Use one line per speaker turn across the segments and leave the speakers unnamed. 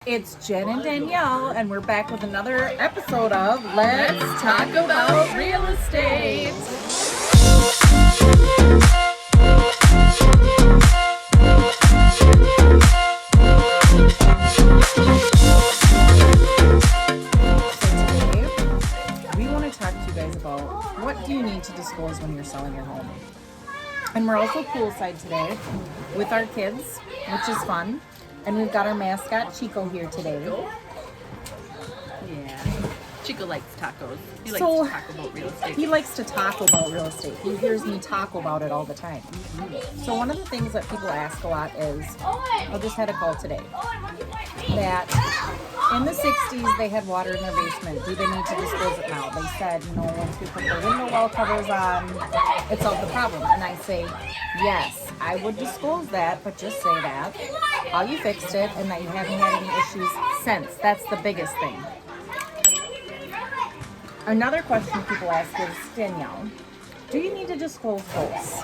It's Jen and Danielle, and we're back with another episode of Let's Talk About Real Estate. So today, we want to talk to you guys about what do you need to disclose when you're selling your home. And we're also poolside today with our kids, which is fun. And we've got our mascot, Chico, here today.
Yeah. Chico likes tacos. He likes
So,
to talk about real estate.
He likes to talk about real estate. He hears me talk about it all the time. So one of the things that people ask a lot is, I just had a call today, that in the 60s they had water in their basement. Do they need to disclose it now? They said, once we put the window well covers on, it solved the problem. And I say, yes, I would disclose that, but just say that, how you fixed it, and that you haven't had any issues since. That's the biggest thing. Another question people ask is, Danielle, do you need to disclose boats?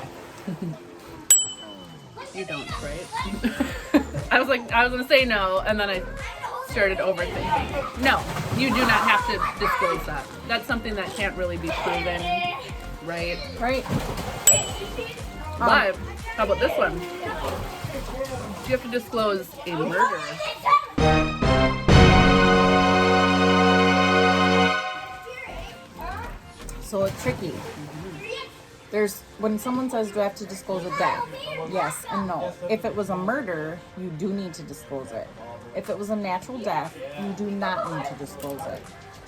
You don't, right? I was gonna say no, and then I started overthinking. No, you do not have to disclose that. That's something that can't really be proven, right?
Right.
But how about this one? Do you have to disclose a murder?
So it's tricky. There's when someone says, do I have to disclose a death? Yes and no. If it was a murder, you do need to disclose it. If it was a natural death, you do not need to disclose it.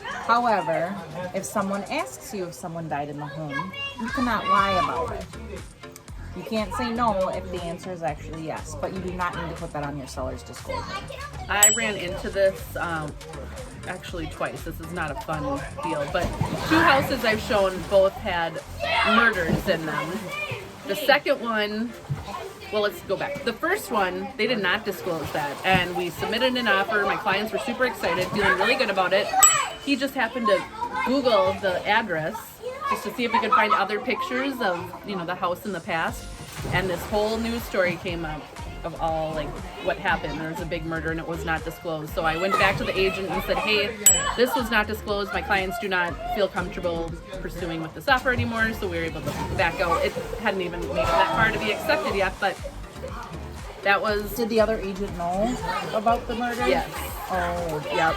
However, if someone asks you if someone died in the home, you cannot lie about it. You can't say no if the answer is actually yes, but you do not need to put that on your seller's disclosure.
I ran into this actually twice. This is not a fun deal, but two houses I've shown both had murders in them. The second one, well, let's go back. The first one, they did not disclose that, and we submitted an offer. My clients were super excited, feeling really good about it. He just happened to Google the address just to see if we could find other pictures of, the house in the past, and this whole news story came up of all what happened. There was a big murder and it was not disclosed. So I went back to the agent and said, hey, this was not disclosed. My clients do not feel comfortable pursuing with this offer anymore. So we were able to back out. It hadn't even made it that far to be accepted yet, but that was...
Did the other agent know about the murder?
Yes.
Oh,
Yep.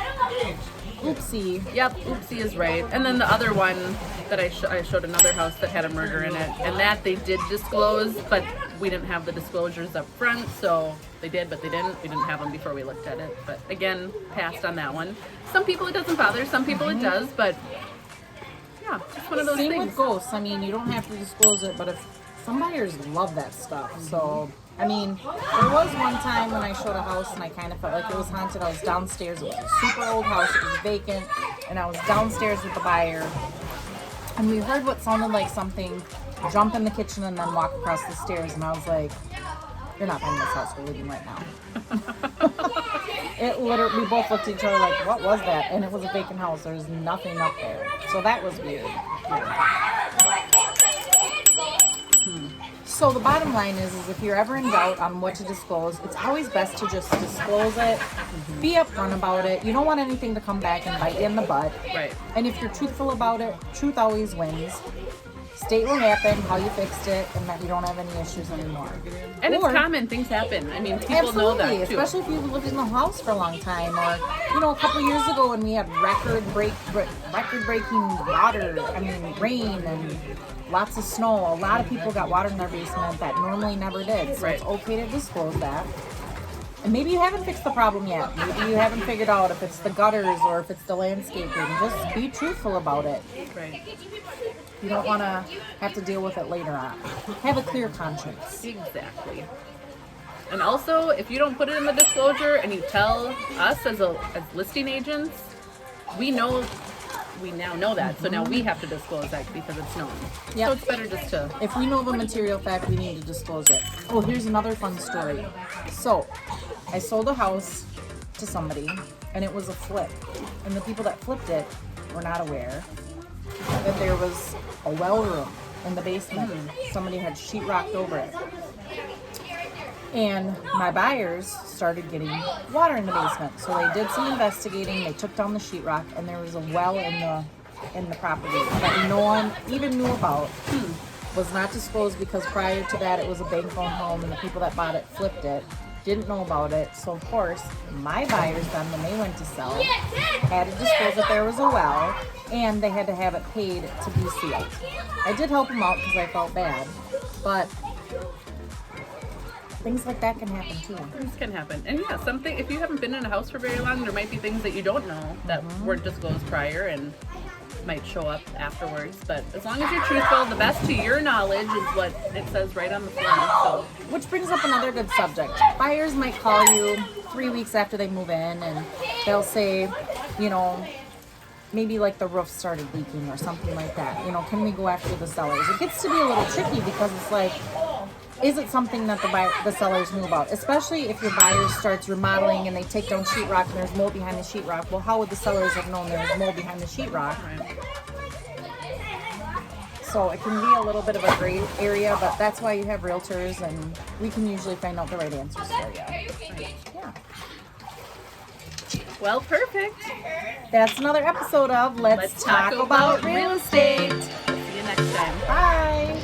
Oopsie.
Yep, oopsie is right. And then the other one that I showed another house that had a murder in it, and that they did disclose, but we didn't have the disclosures up front, so they did, but they didn't. We didn't have them before we looked at it. But again, passed on that one. Some people it doesn't bother, some people it does, but yeah, just one of those
Same
things.
with ghosts. You don't have to disclose it, but if some buyers love that stuff, so... there was one time when I showed a house and I kind of felt like it was haunted. I was downstairs. It was a super old house. It was vacant. And I was downstairs with the buyer. And we heard what sounded like something jump in the kitchen and then walk across the stairs. And I was like, you're not buying this house. We're leaving right now. We both looked at each other like, what was that? And it was a vacant house. There was nothing up there. So that was weird. So the bottom line is if you're ever in doubt on what to disclose, it's always best to just disclose it, be upfront about it. You don't want anything to come back and bite you in the butt.
Right.
And if you're truthful about it, truth always wins. State what happened, how you fixed it, and that you don't have any issues anymore.
And it's common, things happen. People know that too.
Especially if you've lived in the house for a long time, or a couple years ago when we had record-breaking water, rain and lots of snow. A lot of people got water in their basement that normally never did. So It's okay to disclose that. And maybe you haven't fixed the problem yet. Maybe you haven't figured out if it's the gutters or if it's the landscaping. Just be truthful about it.
Right.
You don't want to have to deal with it later on. Have a clear conscience.
Exactly. And also, if you don't put it in the disclosure and you tell us as listing agents, we now know that. So now we have to disclose that because it's known.
Yep.
So it's better just to...
If we know the material fact, we need to disclose it. Oh, here's another fun story. So, I sold a house to somebody, and it was a flip. And the people that flipped it were not aware that there was a well room in the basement. Somebody had sheetrocked over it. And my buyers started getting water in the basement. So they did some investigating. They took down the sheetrock, and there was a well in the property that no one even knew about. Was not disclosed because prior to that it was a bank-owned home, and the people that bought it flipped it. Didn't know about it. So of course, my buyers then, when they went to sell, had to disclose that there was a well, and they had to have it paid to be sealed. I did help them out because I felt bad, but things like that can happen too.
Things can happen. And yeah, something, if you haven't been in a house for very long, there might be things that you don't know that weren't disclosed prior and might show up afterwards. But as long as you're truthful, the best to your knowledge is what it says right on the form. So,
which brings up another good subject. Buyers might call you 3 weeks after they move in, and they'll say, you know, maybe like the roof started leaking or something like that. You know, can we go after the sellers? It gets to be a little tricky because it's like, is it something that the sellers knew about? Especially if your buyer starts remodeling and they take down sheetrock and there's mold behind the sheetrock. Well, how would the sellers have known there was mold behind the sheetrock?
right.
So it can be a little bit of a gray area, but that's why you have realtors, and we can usually find out the right answers for you.
Right.
Yeah.
Well, perfect.
That's another episode of Let's Talk About Real Estate.
See you next time.
Bye.